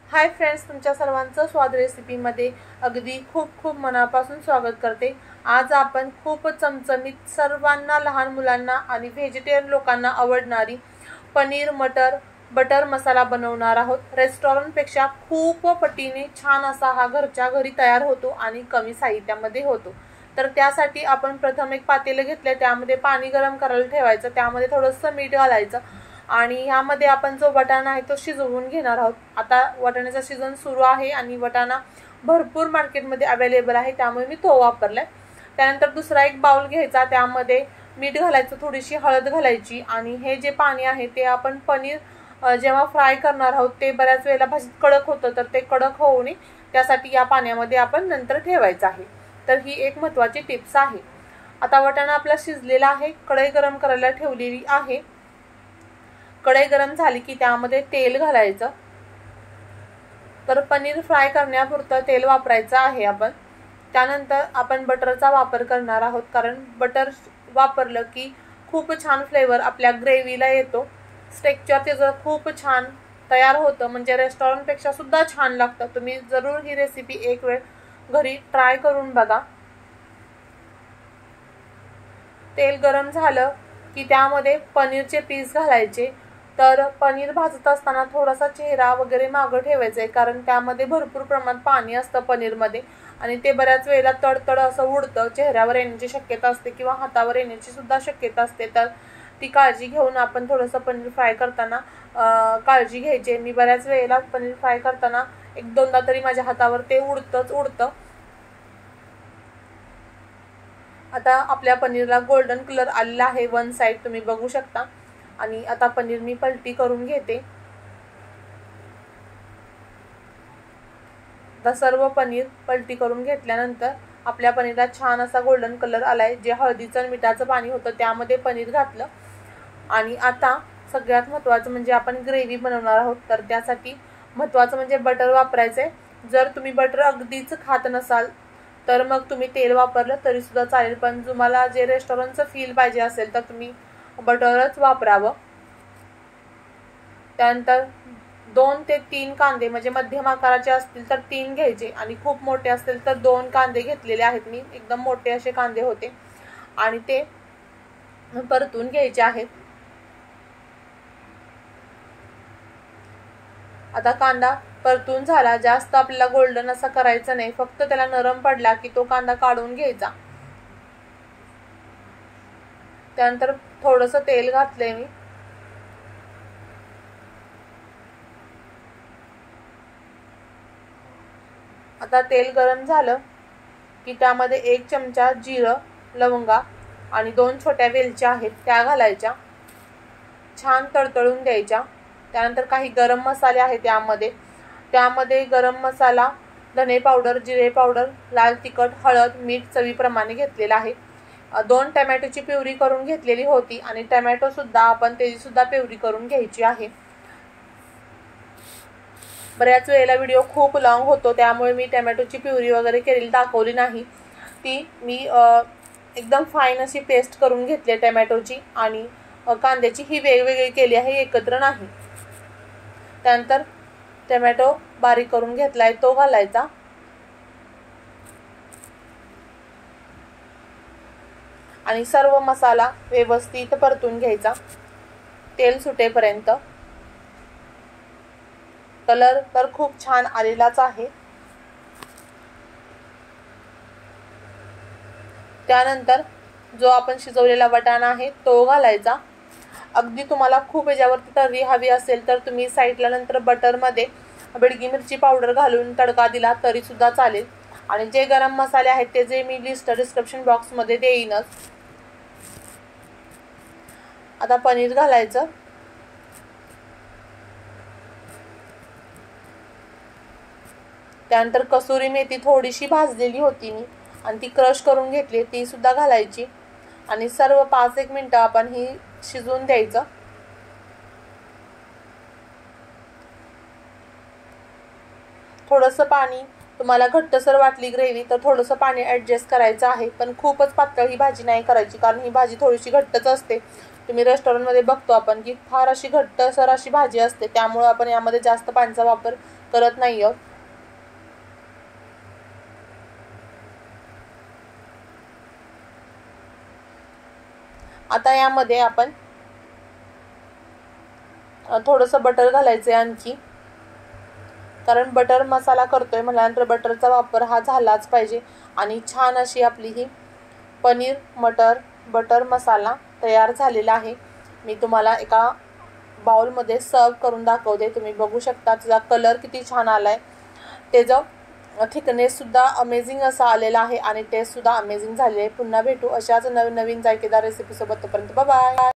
Hi friends, तुमच्या सर्वांचं स्वाद रेसिपीमध्ये अगदी खूप मनापासून स्वागत करते। आज आपण खूप चमचमीत सर्वांना लहान मुलांना आणि व्हेजिटेरियन लोकांना आवडणारी पनीर मटर बटर मसाला बनवणार आहोत। रेस्टॉरंट पेक्षा खूप पटीने छान असा हा घरच्या घरी तयार होतो आणि कमी साहित्यामध्ये होतो। तर त्यासाठी आपण प्रथम एक पातेले घेतले, त्यामध्ये पाणी गरम करायला ठेवायचं, त्यामध्ये थोडंसं मीठ घालायचं आणि यामध्ये आपण जो वाटाणा आहे तो शिजवून घेणार आहोत। आता वाटाण्याचा सीजन सुरू आहे आणि वाटाणा भरपूर मार्केटमध्ये अवेलेबल आहे, त्यामुळे मी तो वापरलाय। त्यानंतर दुसरा एक बाउल घ्यायचा, त्यामध्ये मीठ घालायचं, थोडीशी हळद घालायची आणि हे जे पाणी आहे ते आपण पनीर जेव्हा फ्राय करणार आहोत ते बऱ्याच वेळेला भाजीत कडक होतं, तर ते कडक होऊ नये त्यासाठी या पाण्यामध्ये आपण नंतर ठेवायचं आहे। तर ही एक महत्त्वाची टिप्स आहे। आता वाटाणा आपला शिजलेला आहे, कढई गरम करायला ठेवलेली आहे। कढई गरम झाली की त्यामध्ये तेल घालायचं। तर पनीर फ्राय करण्यापुरतं तेल वापरायचं आहे आपण। त्यानंतर आपण बटरचा वापर करणार आहोत, कारण बटर वापरलं की खूप छान फ्लेवर आपल्या ग्रेव्हीला येतो। टेक्स्चर त्याचं खूप छान तयार होतं, म्हणजे रेस्टॉरंट पेक्षा सुद्धा छान लागतं। तुम्ही जरूर ही रेसिपी एक वेळ घरी ट्राय करून बघा। तेल गरम झालं की त्यामध्ये पनीरचे पीस घालायचे। तर पनीर भाजत असताना थोडासा चेहरा वगैरे मागं ठेवायचा आहे, कारण त्यामध्ये भरपूर प्रमाणात पाणी असतं पनीरमध्ये आणि ते बऱ्याच वेळेला तडतड असं उडतं, चेहऱ्यावर येण्याची शक्यता असते किंवा हातावर येण्याची सुद्धा शक्यता असते। तर ती काळजी घेऊन आपण थोडंसं पनीर फ्राय करताना काळजी घ्यायची। मी बऱ्याच वेळेला पनीर फ्राय करताना एक दोनदा तरी माझ्या हातावर ते उडतं। आता आपल्या पनीरला गोल्डन कलर आलेला आहे, वन साइड तुम्ही बघू शकता। आणि आता पनीर मी पलटी करून घेते। आता सर्व पनीर पलटी करून घेतल्यानंतर आपल्या पनीरला छान असा गोल्डन कलर आलाय। जे हळदीचं आणि मिठाचं पाणी होतं त्यामध्ये पनीर घातलं आणि आता सगळ्यात महत्त्वाचं म्हणजे आपण ग्रेव्ही बनवणार आहोत, तर त्यासाठी महत्त्वाचं म्हणजे बटर वापरायचे। जर तुम्ही बटर अगदीच खात नसाल तर मग तुम्ही तेल वापरलं तरी सुद्धा चालेल, पण तुम्हाला जे रेस्टॉरंटचं फील पाहिजे असेल तर तुम्ही बटरच वापरावं। त्यानंतर 2 ते 3 कांदे, म्हणजे मध्यम आकाराचे असतील तर 3 घ्यायचे आणि खूप मोठे असतील तर 2 कांदे घेतलेले आहेत मी। एकदम मोठे असे कांदे होते आणि ते परतून घ्यायचे आहेत। आता कांदा परतून झाला, जास्त आपल्याला गोल्डन असा करायचा नाही, फक्त त्याला नरम पडला की तो कांदा काढून घ्यायचा। त्यानंतर थोडंसं तेल घातलंय मी। आता तेल गरम झालं की त्यामध्ये 1 चमचा जिरं, लवंगा आणि 2 छोट्या वेलच्या आहेत त्या घालायच्या, छान तडतडून द्यायच्या। त्यानंतर काही गरम मसाले आहेत त्यामध्ये गरम मसाला, धने पावडर, जिरे पावडर, लाल तिखट, हळद, मीठ चवीप्रमाणे घेतलेला आहे। 2 टोमॅटोची प्युरी करून घेतलेली होती आणि टोमॅटो सुद्धा आपण त्याची सुद्धा प्युरी करून घ्यायची आहे। बऱ्याच वेळेला व्हिडिओ खूप लॉंग होतो, त्यामुळे मी टोमॅटोची प्युरी वगैरे केलेली दाखवली नाही। ती मी एकदम फाईन अशी पेस्ट करून घेतली टोमॅटोची आणि कांद्याची ही वेगवेगळी केली आहे, एकत्र नाही। त्यानंतर टोमॅटो बारीक करून घेतलाय तो घालायचा आणि सर्व मसाला व्यवस्थित परतून घ्यायचा तेल सुटेपर्यंत। कलर तर खूप छान आलेलाच आहे। त्यानंतर जो आपण शिजवलेला वाटाणा आहे तो घालायचा। अगदी तुम्हाला खूप याच्यावरती तर्री हवी असेल तर तुम्ही साईडला नंतर बटरमध्ये बेडगी मिरची पावडर घालून तडका दिला तरी सुद्धा चालेल। आणि जे गरम मसाले आहेत ते जे मी लिस्ट डिस्क्रिप्शन बॉक्समध्ये देईनच। आता पनीर घालायचं, त्यानंतर कसुरी मेथी थोडीशी भाजलेली होती मी आणि ती क्रश करून घेतली, ती सुद्धा घालायची आणि सर्व 5-1 मिनिटं आपण ही शिजवून द्यायचं। थोडंसं पाणी, तुम्हाला घट्टसर वाटली ग्रेव्ही तर थोडंसं पाणी ॲडजस्ट करायचं आहे, पण खूपच पातळ ही भाजी नाही करायची, कारण ही भाजी थोडीशी घट्टच असते। तुम्ही रेस्टॉरंटमध्ये बघतो आपण की फार अशी घट्टसर अशी भाजी असते, त्यामुळे आपण यामध्ये जास्त पाण्याचा वापर करत नाही आहोत. आता यामध्ये आपण थोडंसं बटर घालायचं आहे आणखी, कारण बटर मसाला करतोय म्हटल्यानंतर बटरचा वापर हा झालाच पाहिजे. आणि छान अशी आपली ही पनीर मटर बटर मसाला तयार झालेला आहे. मी तुम्हाला एका बाउलमध्ये सर्व करून दाखवते. तुम्ही बघू शकता त्याचा कलर किती छान आलाय, त्याचं थिकनेससुद्धा अमेझिंग असा आलेला आहे आणि टेस्टसुद्धा अमेझिंग झालेली आहे. पुन्हा भेटू अशाच नवीन नवीन जायकेदार रेसिपीसोबत. तोपर्यंत बाय बाय.